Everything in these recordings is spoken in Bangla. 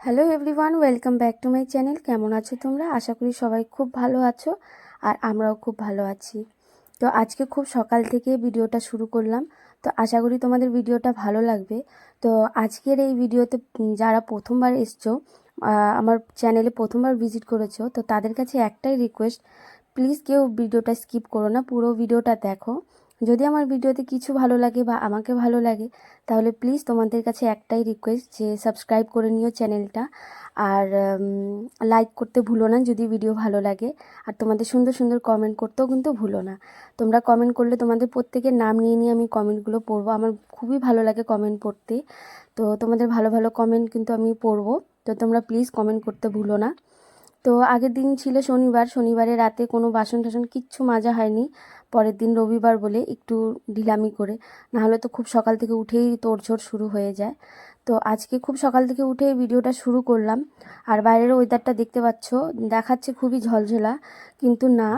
Hello everyone, welcome back to my channel. কেমন আছো তোমরা? আশা করি সবাই খুব ভালো আছো আর আমরাও খুব ভালো আছি। তো আজকে খুব সকাল থেকে ভিডিওটা শুরু করলাম, তো আশা করি তোমাদের ভিডিওটা ভালো লাগবে। তো আজকের এই ভিডিওতে যারা প্রথমবার এসছো, আমার চ্যানেলে প্রথমবার ভিজিট করেছো, তো তাদের কাছে একটাই রিকোয়েস্ট, প্লিজ কেউ ভিডিওটা স্কিপ করো না, পুরো ভিডিওটা দেখো। যদি আমার ভিডিওতে কিছু ভালো লাগে বা আমাকে ভালো লাগে, তাহলে প্লিজ তোমাদের কাছে একটাই রিকোয়েস্ট যে সাবস্ক্রাইব করে নিও চ্যানেলটা, আর লাইক করতে ভুলো না যদি ভিডিও ভালো লাগে। আর তোমাদের সুন্দর সুন্দর কমেন্ট করতেও কিন্তু ভুলো না। তোমরা কমেন্ট করলে তোমাদের প্রত্যেকের নাম নিয়ে নিয়ে আমি কমেন্টগুলো পড়বো। আমার খুবই ভালো লাগে কমেন্ট পড়তে, তো তোমাদের ভালো ভালো কমেন্ট কিন্তু আমি পড়বো। তো তোমরা প্লিজ কমেন্ট করতে ভুলো না। তো আগের দিন ছিল শনিবার, শনিবারে রাতে কোনো বাসন টাসন কিচ্ছু মাজা হয়নি। পরের দিন রবিবার বলে একটু ঢিলামি করে, নাহলে তো খুব সকাল থেকে উঠেই তোড়জোড় শুরু হয়ে যায়। তো আজকে খুব সকাল থেকে উঠে ভিডিওটা শুরু করলাম। আর বাইরের ওয়েদারটা দেখতে পাচ্ছ, দেখাচ্ছে খুবই ঝলঝলা, কিন্তু না,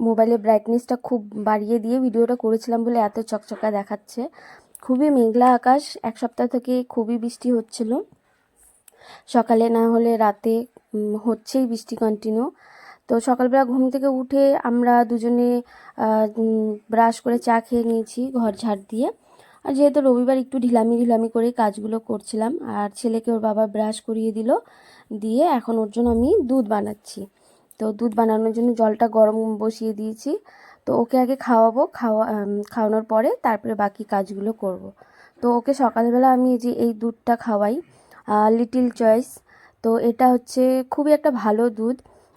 মোবাইলের ব্রাইটনেসটা খুব বাড়িয়ে দিয়ে ভিডিওটা করেছিলাম বলে এত চকচকা দেখাচ্ছে। খুবই মেঘলা আকাশ, এক সপ্তাহ থেকে খুবই বৃষ্টি হচ্ছিল, সকালে না হলে রাতে হচ্ছেই বৃষ্টি কন্টিনিউ। তো সকালবেলা ঘুম থেকে উঠে আমরা দুজনে ব্রাশ করে চা খেয়ে নিয়েছি ঘর ঝাড় দিয়ে। আর যেহেতু রবিবার একটু ঢিলামি ঢিলামি করে কাজগুলো করছিলাম, আর ছেলেকে ওর বাবা ব্রাশ করিয়ে দিল, দিয়ে এখন ওর জন্য আমি দুধ বানাচ্ছি। তো দুধ বানানোর জন্য জলটা গরম বসিয়ে দিয়েছি। তো ওকে আগে খাওয়াবো, খাওয়ানোর পরে তারপরে বাকি কাজগুলো করব। তো ওকে সকালবেলা আমি এই দুধটা খাওয়াই, লিটিল চয়েস। তো এটা হচ্ছে খুবই একটা ভালো দুধ।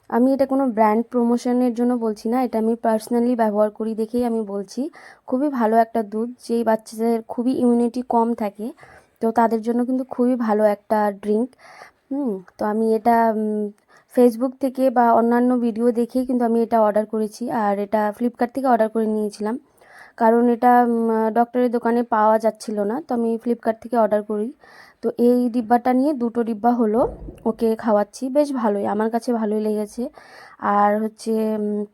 আমি এটা কোনো ব্র্যান্ড প্রমোশনের জন্য বলছি না, এটা আমি পার্সোনালি ব্যবহার করি দেখেই আমি বলছি। খুবই ভালো একটা দুধ, যেই বাচ্চাদের খুবই ইমিউনিটি কম থাকে, তো তাদের জন্য কিন্তু খুবই ভালো একটা ড্রিঙ্ক। তো আমি এটা ফেসবুক থেকে বা অন্যান্য ভিডিও দেখেই কিন্তু আমি এটা অর্ডার করেছি, আর এটা ফ্লিপকার্ট থেকে অর্ডার করে নিয়েছিলাম, কারণ এটা ডক্টরের দোকানে পাওয়া যাচ্ছিল না, তো আমি ফ্লিপকার্ট থেকে অর্ডার করি। তো এই ডিব্বাটা নিয়ে দুটো ডিব্বা হলো ওকে খাওয়াচ্ছি, বেশ ভালোই, আমার কাছে ভালোই লেগেছে। আর হচ্ছে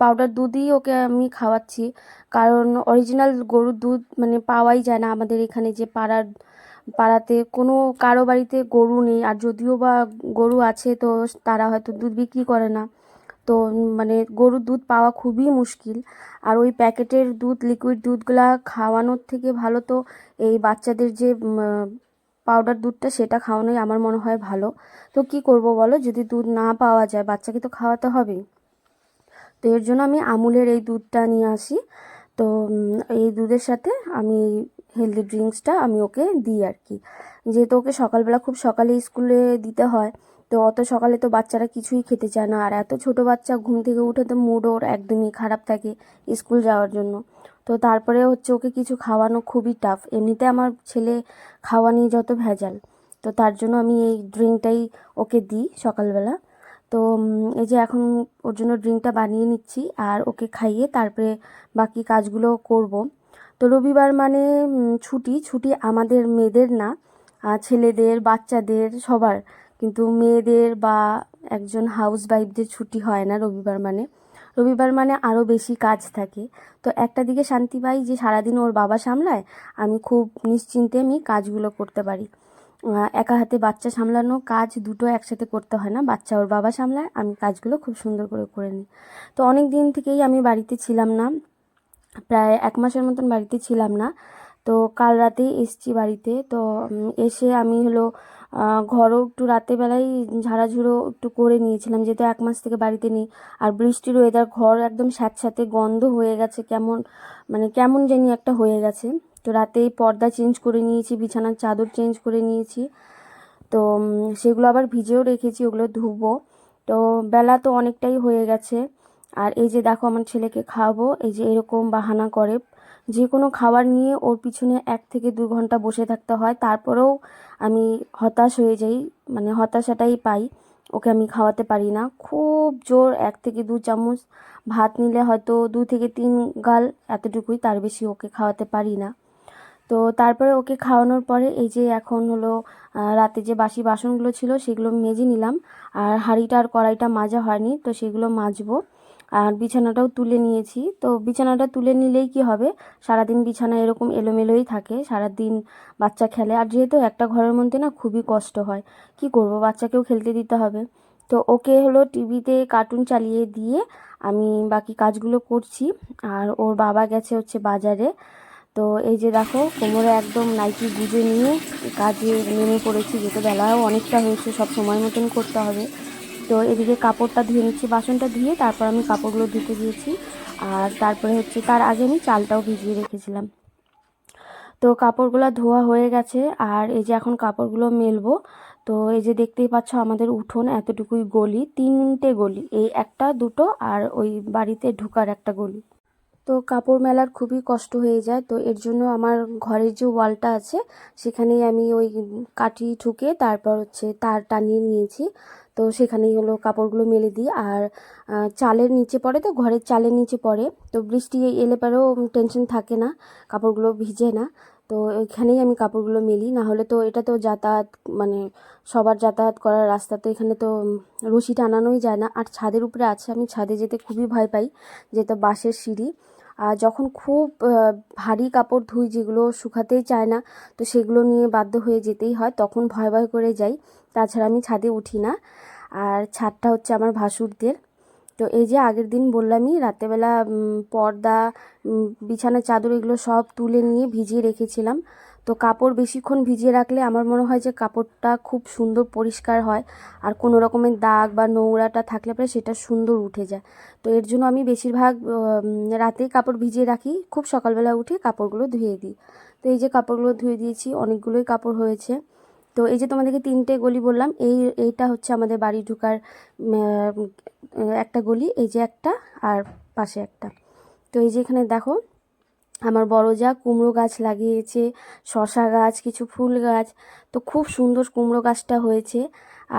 পাউডার দুধই ওকে আমি খাওয়াচ্ছি, কারণ অরিজিনাল গরুর দুধ মানে পাওয়াই যায় না আমাদের এখানে, যে পাড়াতে কোনো কারো বাড়িতে গরু নেই, আর যদিও বা গরু আছে তো তারা হয়তো দুধ বিক্রি করে না। তো মানে গরুর দুধ পাওয়া খুবই মুশকিল। আর ওই প্যাকেটের দুধ, লিকুইড দুধগুলা খাওয়ানোর থেকে ভালো তো এই বাচ্চাদের যে পাউডার দুধটা, সেটা খাওয়ানোই আমার মনে হয় ভালো। তো কি করব বলো, যদি দুধ না পাওয়া যায় বাচ্চাকে তো খাওয়াতে হবেই। তো এর জন্য আমি আমুলের এই দুধটা নিয়ে আসি। তো এই দুধের সাথে আমি হেলদি ড্রিঙ্কসটা আমি ওকে দিই আর কি, যেহেতু ওকে সকালবেলা খুব সকালে স্কুলে দিতে হয়। তো অত সকালে তো বাচ্চারা কিছুই খেতে চায় না, আর এত ছোট বাচ্চা, ঘুম থেকে উঠে তো মুড ওর একদমই খারাপ থাকে স্কুল যাওয়ার জন্য। তো তারপরে হচ্ছে ওকে কিছু খাওয়ানো খুবই টাফ, এমনিতে আমার ছেলে খাওয়া নিয়ে যত ভেজাল, তো তার জন্য আমি এই ড্রিঙ্কটাই ওকে দিই সকালবেলা। তো এই যে এখন ওর জন্য ড্রিঙ্কটা বানিয়ে নিচ্ছি, আর ওকে খাইয়ে তারপরে বাকি কাজগুলো করব। তো রবিবার মানে ছুটি, ছুটি আমাদের মেয়েদের না, ছেলেদের, বাচ্চাদের, সবার, কিন্তু মেয়েদের বা একজন হাউস ওয়াইফদের ছুটি হয় না রবিবার মানে। রবিবার মানে আরও বেশি কাজ থাকে। তো একটা দিকে শান্তি পাই যে সারাদিন ওর বাবা সামলায়, আমি খুব নিশ্চিন্তে আমি কাজগুলো করতে পারি। একা হাতে বাচ্চা সামলানো কাজ দুটো একসাথে করতে হয় না, বাচ্চা ওর বাবা সামলায়, আমি কাজগুলো খুব সুন্দর করে করে নিই। তো অনেক দিন থেকেই আমি বাড়িতে ছিলাম না, প্রায় 1 মাসের মতন বাড়িতে ছিলাম না। তো কাল রাতেই এসছি বাড়িতে। তো এসে আমি হলো ঘরও একটু রাতের বেলায় ঝাড়াঝুড়ো একটু করে নিয়েছিলাম, যেহেতু 1 মাস থেকে বাড়িতে নেই। আর বৃষ্টির ওয়েদার, ঘর একদম স্যাঁতস্যাঁতে গন্ধ হয়ে গেছে, কেমন মানে কেমন জানি একটা হয়ে গেছে। তো রাতেই পর্দা চেঞ্জ করে নিয়েছি, বিছানার চাদর চেঞ্জ করে নিয়েছি। তো সেগুলো আবার ভিজেও রেখেছি, ওগুলো ধুবো। তো বেলা তো অনেকটাই হয়ে গেছে। আর এই যে দেখো আমার ছেলেকে খাওয়াবো, এই যে এরকম বাহানা করে, যে কোনো খাবার নিয়ে ওর পিছনে 1 থেকে 2 ঘন্টা বসে থাকতে হয়, তারপরেও আমি হতাশ হয়ে যাই, মানে হতাশাটাই পাই, ওকে আমি খাওয়াতে পারি না। খুব জোর 1 থেকে 2 চামচ ভাত নিলে হয়তো 2 থেকে 3 গাল, এতটুকুই, তার বেশি ওকে খাওয়াতে পারি না। তো তারপরে ওকে খাওয়ানোর পরে এই যে এখন হলো রাতে যে বাসি বাসনগুলো ছিল সেগুলো মেজে নিলাম, আর হাঁড়িটা আর কড়াইটা মাজা হয়নি, তো সেগুলো মাজবো। আর বিছানাটাও তুলে নিয়েছি। তো বিছানাটা তুলে নিলেই কি হবে, সারাদিন বিছানা এরকম এলোমেলোই থাকে, সারাদিন বাচ্চা খেলে। আর যেহেতু একটা ঘরের মধ্যে না খুবই কষ্ট হয়, কি করব, বাচ্চাকেও খেলতে দিতে হবে। তো ওকে হলো টিভিতে কার্টুন চালিয়ে দিয়ে আমি বাকি কাজগুলো করছি। আর ওর বাবা গেছে হচ্ছে বাজারে। তো এই যে দেখো, কোমরে একদম নাইটি গুজে নিয়ে কাজে নেমে পড়েছি, যেহেতু বেলাও অনেকটা হয়েছে, সব সময় মতন করতে হবে। তো এদিকে কাপড়টা ধুয়ে নিচ্ছি, বাসনটা ধুয়ে তারপর আমি কাপড়গুলো ধুতে দিয়েছি। আর তারপরে হচ্ছে তার আগে আমি চালটাও ভিজিয়ে রেখেছিলাম। তো কাপড়গুলো ধোয়া হয়ে গেছে, আর এই যে এখন কাপড়গুলো মেলবো। তো এই যে দেখতেই পাচ্ছ আমাদের উঠোন এতটুকুই গলি, 3টে গলি, এই একটা দুটো আর ওই বাড়িতে ঢোকার একটা গলি। তো কাপড় মেলার খুবই কষ্ট হয়ে যায়। তো এর জন্য আমার ঘরের যে ওয়ালটা আছে সেখানেই আমি ওই কাঠি ঠুকে তারপর হচ্ছে তার টানিয়ে নিয়েছি। তো সেখানেই হলো কাপড়গুলো মেলে দিই। আর চালের নিচে পড়ে, তো ঘরের চালের নিচে পড়ে, তো বৃষ্টি এলে পরেও টেনশন থাকে না, কাপড়গুলো ভিজে না। তো এখানেই আমি কাপড়গুলো মেলি, না হলে তো এটা তো যাতায়াত, মানে সবার যাতায়াত করার রাস্তা, তো এখানে তো রশি টানানোই যায় না। আর ছাদের উপরে আছে, আমি ছাদে যেতে খুবই ভয় পাই, যেহেতু বাঁশের সিঁড়ি। আর যখন খুব ভারী কাপড় ধুই, যেগুলো শুকাতেই চায় না, তো সেগুলো নিয়ে বাধ্য হয়ে যেতেই হয়, তখন ভয় ভয় করে যাই। তাছাড়া আমি ছাদে উঠি না। আর ছাদটা হচ্ছে আমার ভাসুরদের। তো এই যে আগের দিন বললামই, রাত্রেবেলা পর্দা, বিছানার চাদর এগুলো সব তুলে নিয়ে ভিজিয়ে রেখেছিলাম। তো কাপড় বেশিক্ষণ ভিজিয়ে রাখলে আমার মনে হয় যে কাপড়টা খুব সুন্দর পরিষ্কার হয়, আর কোনো রকমের দাগ বা নোংরাটা থাকলে পরে সেটা সুন্দর উঠে যায়। তো এর জন্য আমি বেশিরভাগ রাতেই কাপড় ভিজিয়ে রাখি, খুব সকালবেলা উঠে কাপড়গুলো ধুয়ে দিই। তো এই যে কাপড়গুলো ধুয়ে দিয়েছি, অনেকগুলোই কাপড় হয়েছে। তো এই যে তোমাদেরকে 3টে গলি বললাম, এইটা হচ্ছে আমাদের বাড়ি ঢোকার একটা গলি, এই যে একটা, আর পাশে একটা। তো এই যে এখানে দেখো, আমার বড় যা কুমড়ো গাছ লাগিয়েছে, শশা গাছ, কিছু ফুল গাছ। তো খুব সুন্দর কুমড়ো গাছটা হয়েছে।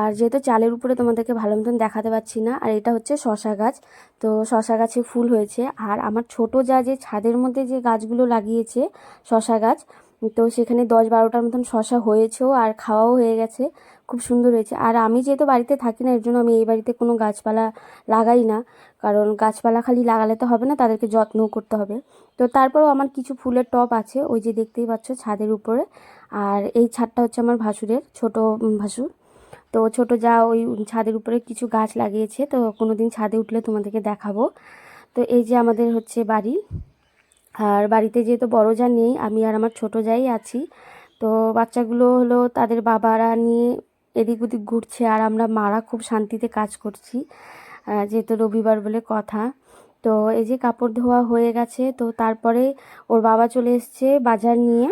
আর যেহেতু চালের উপরে তোমাদেরকে ভালো মতন দেখাতে পাচ্ছি না। আর এটা হচ্ছে শশা গাছ, তো শশা গাছে ফুল হয়েছে। আর আমার ছোট যা যে ছাদের মধ্যে যে গাছগুলো লাগিয়েছে শশা গাছ, তো সেখানে 10-12টার মতন শশা হয়েছেও, আর খাওয়াও হয়ে গেছে, খুব সুন্দর হয়েছে। আর আমি যেহেতু বাড়িতে থাকি না, এর জন্য আমি এই বাড়িতে কোনো গাছপালা লাগাই না, কারণ গাছপালা খালি লাগালে তো হবে না, তাদেরকে যত্নও করতে হবে। তো তারপরেও আমার কিছু ফুলের টব আছে, ওই যে দেখতেই পাচ্ছ ছাদের উপরে। আর এই ছাদটা হচ্ছে আমার ভাসুরের, ছোট ভাসুর। তো ছোট যা ওই ছাদের উপরে কিছু গাছ লাগিয়েছে, তো কোনো দিন ছাদে উঠলে তোমাদেরকে দেখাবো। তো এই যে আমাদের হচ্ছে বাড়ি। আর বাড়িতে যেহেতু বড় যা নেই, আমি আর আমার ছোট যাই আছি। তো বাচ্চাগুলো হলো তাদের বাবারা নিয়ে এদিক ওদিক ঘুরছে, আর আমরা মারা খুব শান্তিতে কাজ করছি, যেহেতু রবিবার বলে কথা। তো এই যে কাপড় ধোয়া হয়ে গেছে, তো তারপরে ওর বাবা চলে এসছে বাজার নিয়ে।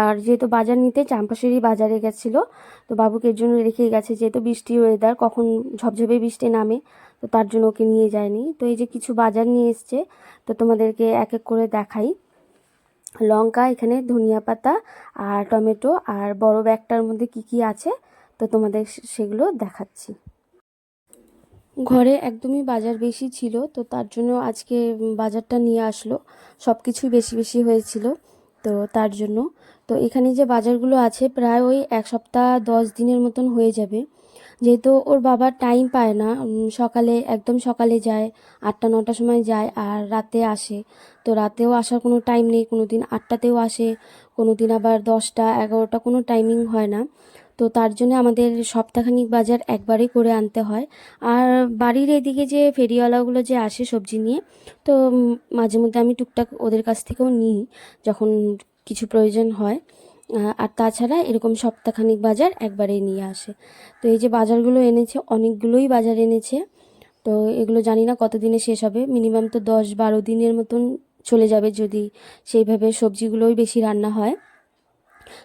আর যেহেতু বাজার নিতে চাম্পাশেরই বাজারে গেছিলো, তো বাবুকে এর জন্য রেখেই গেছে, যেহেতু বৃষ্টি ওয়েদার, কখন ঝপঝপে বৃষ্টি নামে, তো তার জন্য ওকে নিয়ে যায়নি। তো এই যে কিছু বাজার নিয়ে এসছে, তো তোমাদেরকে এক এক করে দেখাই। লঙ্কা, এখানে ধনিয়া পাতা আর টমেটো, আর বড় ব্যাগটার মধ্যে কি কি আছে তো তোমাদের সেগুলো দেখাচ্ছি। ঘরে একদমই বাজার বেশি ছিল, তো তার জন্য আজকে বাজারটা নিয়ে আসলো, সব কিছুই বেশি বেশি হয়েছিল, তো তার জন্য। তো এখানে যে বাজারগুলো আছে প্রায় ওই 1 সপ্তাহ 10 দিনের মতন হয়ে যাবে, যেহেতু ওর বাবা টাইম পায় না, সকালে একদম সকালে যায়, 8টা 9টার সময় যায়, আর রাতে আসে। তো রাতেও আসার কোনো টাইম নেই, কোনো দিন 8টাতেও আসে, কোনো দিন আবার 10টা 11টা, কোনো টাইমিং হয় না। তো তার জন্য আমাদের সপ্তাহখানিক বাজার একবারেই করে আনতে হয়। আর বাড়ির এদিকে যে ফেরিওয়ালাগুলো যে আসে সবজি নিয়ে, তো মাঝে মধ্যে আমি টুকটাক ওদের কাছ থেকেও নিই, যখন কিছু প্রয়োজন হয়। আর তাছাড়া এরকম সপ্তাহখানিক বাজার একবারেই নিয়ে আসে। তো এই যে বাজারগুলো এনেছে, অনেকগুলোই বাজার এনেছে। তো এগুলো জানি না কতদিনে শেষ হবে, মিনিমাম তো 10-12 দিনের মতন চলে যাবে, যদি সেইভাবে সবজিগুলোই বেশি রান্না হয়।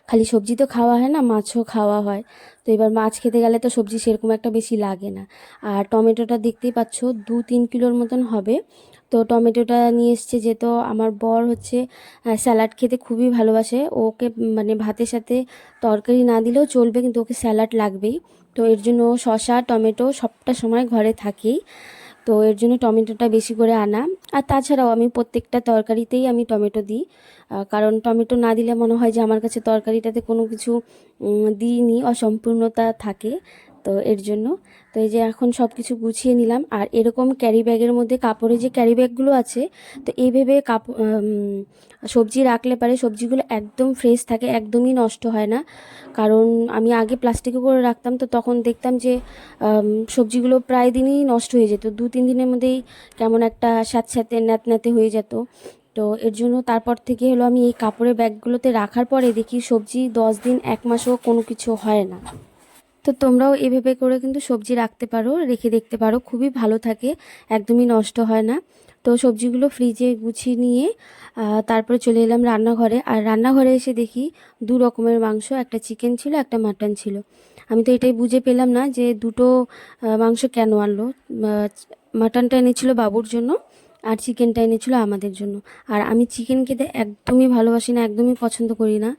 খালি সবজি তো খাওয়া হয় না, মাছও খাওয়া হয়। তো এবার মাছ খেতে গেলে তো সবজি সেরকম একটা বেশি লাগে না। আর টমেটোটা দেখতেই পাচ্ছ 2-3 কিলোর মতন হবে। তো টমেটোটা নিয়ে এসছে, যেহেতু আমার বর হচ্ছে স্যালাড খেতে খুবই ভালোবাসে, ওকে মানে ভাতের সাথে তরকারি না দিলেও চলবে, কিন্তু ওকে স্যালাড লাগবেই। তো এর জন্য শসা টমেটো সবটা সময় ঘরে থাকেই, তো এর জন্য টমেটোটা বেশি করে আনা। আর তাছাড়াও আমি প্রত্যেকটা তরকারিতেই আমি টমেটো দিই, কারণ টমেটো না দিলে মনে হয় যে আমার কাছে তরকারিটাতে কোনো কিছু দিইনি, অসম্পূর্ণতা থাকে। তো এর জন্য তো এই যে এখন সব কিছু গুছিয়ে নিলাম। আর এরকম ক্যারি ব্যাগের মধ্যে কাপড়ের যে ক্যারি ব্যাগগুলো আছে, তো এইভাবে সবজি রাখলে পারে সবজিগুলো একদম ফ্রেশ থাকে, একদমই নষ্ট হয় না। কারণ আমি আগে প্লাস্টিকে করে রাখতাম, তো তখন দেখতাম যে সবজিগুলো প্রায় দিনই নষ্ট হয়ে যেত, 2-3 দিনের মধ্যেই কেমন একটা স্যাঁতস্যাঁতে ন্যাতে হয়ে যেত। তো এর জন্য তারপর থেকে হলো আমি এই কাপড়ের ব্যাগগুলোতে রাখার পরে দেখি সবজি 10 দিন 1 মাসও কোনো কিছু হয় না। তো তোমরাও এভাবে করে কিন্তু সবজি রাখতে পারো, রেখে দেখতে পারো, খুবই ভালো থাকে, একদমই নষ্ট হয় না। তো সবজিগুলো ফ্রিজে গুছিয়ে নিয়ে তারপরে চলে এলাম রান্নাঘরে। আর রান্নাঘরে এসে দেখি 2 রকমের মাংস, একটা চিকেন ছিল, একটা মাটন ছিল। আমি তো এটাই বুঝে পেলাম না যে দুটো মাংস কেন আনলো। মাটনটা এনেছিল বাবুর জন্য আর চিকেনটা এনেছিল আমাদের জন্য। আর আমি চিকেন খেতে একদমই ভালোবাসি না, একদমই পছন্দ করি না,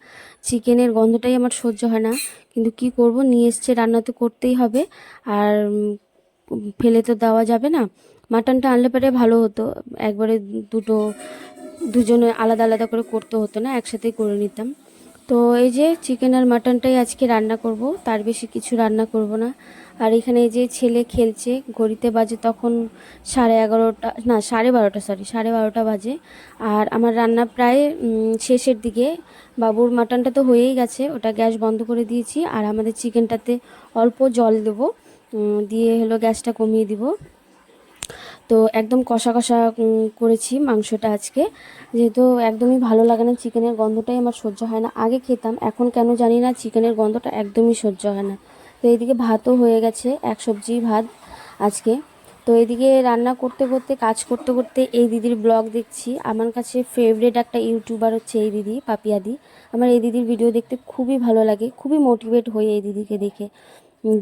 চিকেনের গন্ধটাই আমার সহ্য হয় না। কিন্তু কি করব, নিয়ে এসছে, রান্না তো করতেই হবে, আর ফেলে তো দেওয়া যাবে না। মাটনটা আনলে পরে ভালো হতো, একবারে দুজনে আলাদা আলাদা করে করতে হতো না, একসাথেই করে নিতাম। তো এই যে চিকেন আর মাটনটাই আজকে রান্না করব, তার বেশি কিছু রান্না করব না। আর এখানে এই যে ছেলে খেলছে, ঘড়িতে বাজে তখন 11:30, না 12:30, সরি 12:30 বাজে। আর আমার রান্না প্রায় শেষের দিকে। বাবুর মাটনটা তো হয়েই গেছে, ওটা গ্যাস বন্ধ করে দিয়েছি। আর আমাদের চিকেনটাতে অল্প জল দেবো, দিয়ে হলো গ্যাসটা কমিয়ে দিব। তো একদম কষা কষা করেছি মাংসটা আজকে, যেহেতু একদমই ভালো লাগে না, চিকেনের গন্ধটাই আমার সহ্য হয় না। আগে খেতাম, এখন কেন জানি না চিকেনের গন্ধটা একদমই সহ্য হয় না। তো এইদিকে ভাতও হয়ে গেছে, এক সবজি ভাত আজকে। তো এদিকে রান্না করতে করতে, কাজ করতে করতে এই দিদির ব্লগ দেখছি। আমার কাছে ফেভারিট একটা ইউটিউবার হচ্ছে এই দিদি, পাপিয়াদি। আমার এই দিদির ভিডিও দেখতে খুবই ভালো লাগে, খুবই মোটিভেট হই এই দিদিকে দেখে,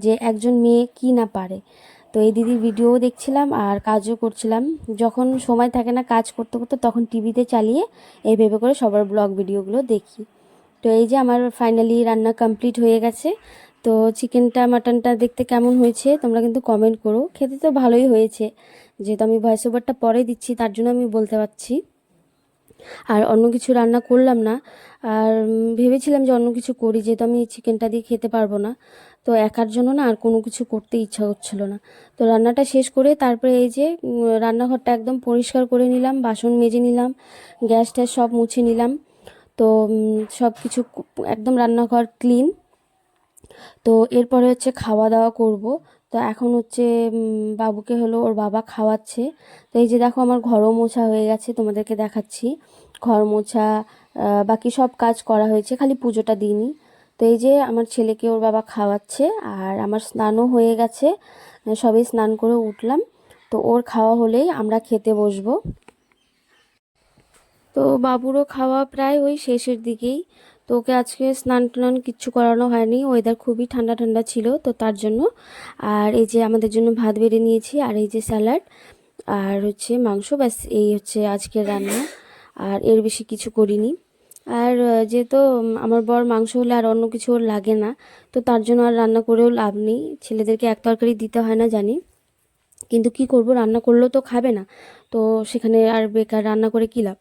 যে একজন মেয়ে কি না পারে। তো এই দিদির ভিডিওও দেখছিলাম আর কাজও করছিলাম। যখন সময় থাকে না কাজ করতে করতে, তখন টিভিতে চালিয়ে এই ভেবে করে সবার ব্লগ ভিডিওগুলো দেখি। তো এই যে আমার ফাইনালি রান্না কমপ্লিট হয়ে গেছে। তো চিকেনটা মাটনটা দেখতে কেমন হয়েছে তোমরা কিন্তু কমেন্ট করো। খেতে তো ভালোই হয়েছে, যেহেতু আমি ভয়েস ওভারটা পরে দিচ্ছি তার জন্য আমি বলতে পারছি। আর অন্য কিছু রান্না করলাম না। আর ভেবেছিলাম যে অন্য কিছু করি, যেহেতু আমি চিকেনটা দিয়ে খেতে পারবো না, তো একার জন্য না আর কোনো কিছু করতে ইচ্ছা হচ্ছিল না। তো রান্নাটা শেষ করে তারপরে এই যে রান্নাঘরটা একদম পরিষ্কার করে নিলাম, বাসন মেজে নিলাম, গ্যাস ট্যাস সব মুছে নিলাম। তো সব কিছু একদম রান্নাঘর ক্লিন। তো এরপরে হচ্ছে খাওয়া দাওয়া করব। তো এখন হচ্ছে বাবুকে হলো ওর বাবা খাওয়াচ্ছে। তো এই যে দেখো আমার ঘরও মোছা হয়ে গেছে, তোমাদেরকে দেখাচ্ছি। ঘর মোছা, বাকি সব কাজ করা হয়েছে, খালি পুজোটা দিইনি। তো এই যে আমার ছেলেকে ওর বাবা খাওয়াচ্ছে, আর আমার স্নানও হয়ে গেছে, সবে স্নান করে উঠলাম। তো ওর খাওয়া হলেই আমরা খেতে বসবো। তো বাবুরও খাওয়া প্রায় ওই শেষের দিকেই। তো ওকে আজকে স্নান টান কিচ্ছু করানো হয়নি, ওয়েদার খুবই ঠান্ডা ঠান্ডা ছিল তো তার জন্য। আর এই যে আমাদের জন্য ভাত বেড়ে নিয়েছি, আর এই যে স্যালাড, আর হচ্ছে মাংস, ব্যাস এই হচ্ছে আজকের রান্না। আর এর বেশি কিছু করিনি। আর যেহেতু আমার বর মাংস হলে আর অন্য কিছু ওর লাগে না, তো তার জন্য আর রান্না করেও লাভ নেই। ছেলেদেরকে এক তরকারি দিতে হয় না জানি, কিন্তু কি করব, রান্না করলেও তো খাবে না, তো সেখানে আর বেকার রান্না করে কী লাভ।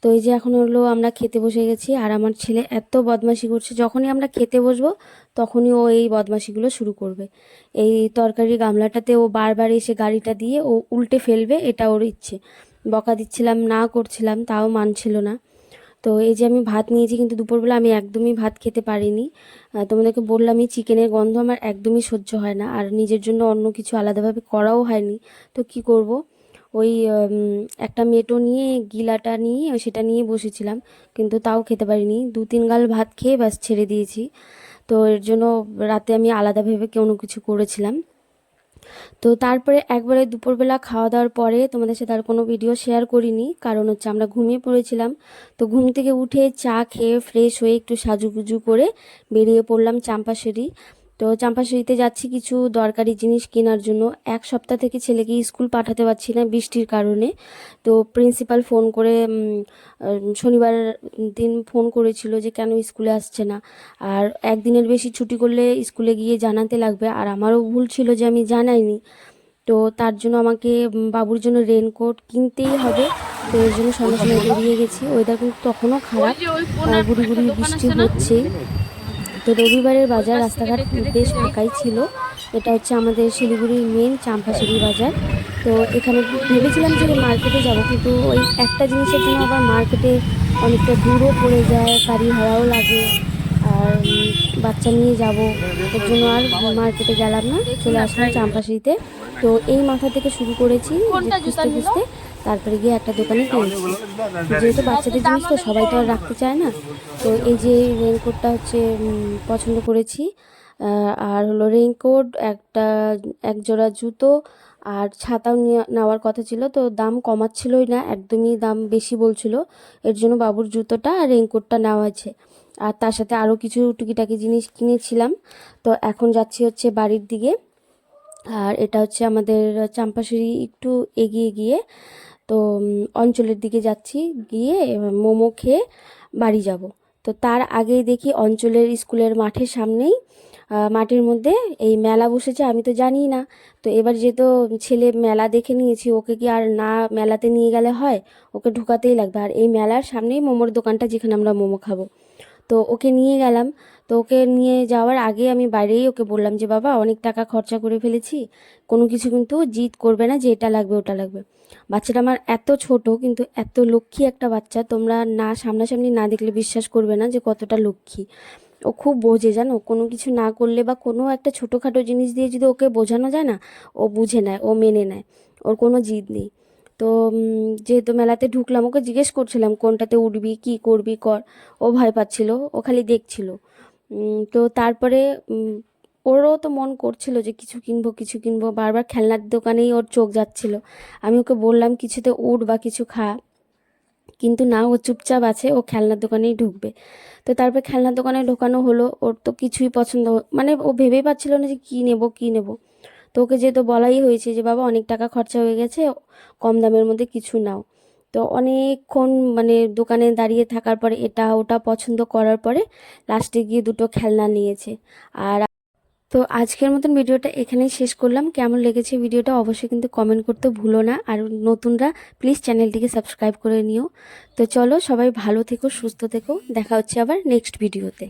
তো এই যে এখন হলো আমরা খেতে বসে গেছি। আর আমার ছেলে এত বদমাশি করছে, যখনই আমরা খেতে বসবো তখনই ও এই বদমাশিগুলো শুরু করবে। এই তরকারির গামলাটাতে ও বারবার এসে গাড়িটা দিয়ে ও উল্টে ফেলবে, এটা ওর ইচ্ছে। বকা দিচ্ছিলাম, না করছিলাম, তাও মানছিল না। তো এই যে আমি ভাত নিয়েছি, কিন্তু দুপুরবেলা আমি একদমই ভাত খেতে পারিনি। তোমাদেরকে বললামই চিকেনের গন্ধ আমার একদমই সহ্য হয় না, আর নিজের জন্য অন্য কিছু আলাদাভাবে করাও হয়নি। তো কি করব, ওই একটা মেটো নিয়ে, গিলাটা নিয়ে সেটা নিয়ে বসেছিলাম, কিন্তু তাও খেতে পারিনি। 2-3 গাল ভাত খেয়ে ব্যাস ছেড়ে দিয়েছি। তো এর জন্য রাতে আমি আলাদাভাবে কোনো কিছু করেছিলাম। তো তারপরে একবারে দুপুরবেলা খাওয়া দাওয়ার পরে তোমাদের সাথে আর কোনো ভিডিও শেয়ার করিনি, কারণ হচ্ছে আমরা ঘুমিয়ে পড়েছিলাম। তো ঘুম থেকে উঠে চা খেয়ে ফ্রেশ হয়ে একটু সাজুগুজু করে বেরিয়ে পড়লাম চাম্পাশরি। তো চাম্পাশরিতে যাচ্ছি কিছু দরকারি জিনিস কেনার জন্য। 1 সপ্তাহ থেকে ছেলেকে স্কুল পাঠাতে পারছি না বৃষ্টির কারণে। তো প্রিন্সিপাল ফোন করে শনিবার দিন ফোন করেছিল যে কেন স্কুলে আসছে না, আর একদিনের বেশি ছুটি করলে স্কুলে গিয়ে জানাতে লাগবে। আর আমারও ভুল ছিল যে আমি জানাইনি, তো তার জন্য আমাকে বাবুর জন্য রেনকোট কিনতেই হবে। তো এর জন্য সঙ্গে সঙ্গে বেরিয়ে গেছি। ওয়েদার কিন্তু তখনও খারাপ, গুড়ি গুড়ি বৃষ্টি হচ্ছেই। তো রবিবারের বাজার, রাস্তাঘাট বেশ ফাঁকাই ছিল। এটা হচ্ছে আমাদের শিলিগুড়ির মেন চাম্পাশিড়ি বাজার। তো এখানে ভেবেছিলাম যে মার্কেটে যাব, কিন্তু ওই একটা জিনিসের জন্য আবার মার্কেটে অনেকটা দূরও পড়ে যায়, গাড়ি ভাড়াও লাগে, আর বাচ্চা নিয়ে যাব, ওর জন্য আর মার্কেটে গেলাম না, চলে আসলাম চাম্পাশিড়িতে। তো এই মাথা থেকে শুরু করেছি যে খুঁজতে খুঁজতে, তারপরে গিয়ে একটা দোকানে কিনেছি। যেহেতু বাচ্চাদের জিনিস তো সবাই তো আর রাখতে চায় না। তো এই যে রেইনকোটটা হচ্ছে পছন্দ করেছি। আর হলো রেইনকোট, এক জোড়া জুতো, আর ছাতাও নেওয়ার কথা ছিল, তো দাম কমাচ্ছিলই না, একদমই দাম বেশি বলছিল। এর জন্য বাবুর জুতোটা আর রেইনকোটটা নেওয়া আছে। আর তার সাথে আরও কিছু টুকিটাকি জিনিস কিনেছিলাম। তো এখন যাচ্ছি হচ্ছে বাড়ির দিকে। আর এটা হচ্ছে আমাদের চাম্পাশিড়ি একটু এগিয়ে গিয়ে, তো অঞ্চলের দিকে যাচ্ছি, গিয়ে মোমো খেয়ে বাড়ি যাব। তো তার আগেই দেখি অঞ্চলের স্কুলের মাঠের সামনেই মাঠের মধ্যে এই মেলা বসেছে, আমি তো জানি না। তো এবার যেহেতু ছেলে মেলা দেখে নিয়েছি, ওকে কি আর না মেলাতে নিয়ে গেলে হয়, ওকে ঢুকাতেই লাগবে। আর এই মেলার সামনেই মোমোর দোকানটা, যেখানে আমরা মোমো খাবো। তো ওকে নিয়ে গেলাম। তো ওকে নিয়ে যাওয়ার আগে আমি বাইরেই ওকে বললাম যে বাবা, অনেক টাকা খরচা করে ফেলেছি, কোনো কিছু কিন্তু জিদ করবে না যে এটা লাগবে ওটা লাগবে। বাচ্চাটা আমার এত ছোট, কিন্তু এত লক্ষ্মী একটা বাচ্চা, তোমরা না সামনাসামনি না দেখলে বিশ্বাস করবে না যে কতটা লক্ষ্মী। ও খুব বোঝে, জানো, কোনো কিছু না করলে বা কোনো একটা ছোটোখাটো জিনিস দিয়ে যদি ওকে বোঝানো যায় না, ও বুঝে নেয়, ও মেনে নেয়, ওর কোনো জিদ নেই। তো যেহেতু মেলাতে ঢুকলাম, ওকে জিজ্ঞেস করছিলাম কোনটাতে উঠবি, কি করবি কর। ও ভয় পাচ্ছিল, ও খালি দেখছিল। তো তারপরে ওরও তো মন করছিল যে কিছু কিনবো কিছু কিনবো, বারবার খেলনার দোকানেই ওর চোখ যাচ্ছিল। আমি ওকে বললাম কিছুতে উঠ বা কিছু খা, কিন্তু না, ও চুপচাপ আছে, ও খেলনার দোকানেই ঢুকবে। তো তারপর খেলনার দোকানে ঢোকানো হলো, ওর তো কিছুই পছন্দ, মানে ও ভেবেই পাচ্ছিল না যে কী নেব কী নেব। তো ওকে যেহেতু বলাই হয়েছে যে বাবা অনেক টাকা খরচা হয়ে গেছে, কম দামের মধ্যে কিছু নাও। তো অনেকক্ষণ মানে দোকানে দাঁড়িয়ে থাকার পরে এটা ওটা পছন্দ করার পরে লাস্টে গিয়ে দুটো খেলনা নিয়েছে। আর তো আজকের মতন ভিডিওটা এখানেই শেষ করলাম। কেমন লেগেছে ভিডিওটা অবশ্যই কিন্তু কমেন্ট করতে ভুলো না। আর নতুনরা প্লিজ চ্যানেলটিকে সাবস্ক্রাইব করে নিও। তো চলো, সবাই ভালো থেকো, সুস্থ থেকো, দেখা হচ্ছে আবার নেক্সট ভিডিওতে।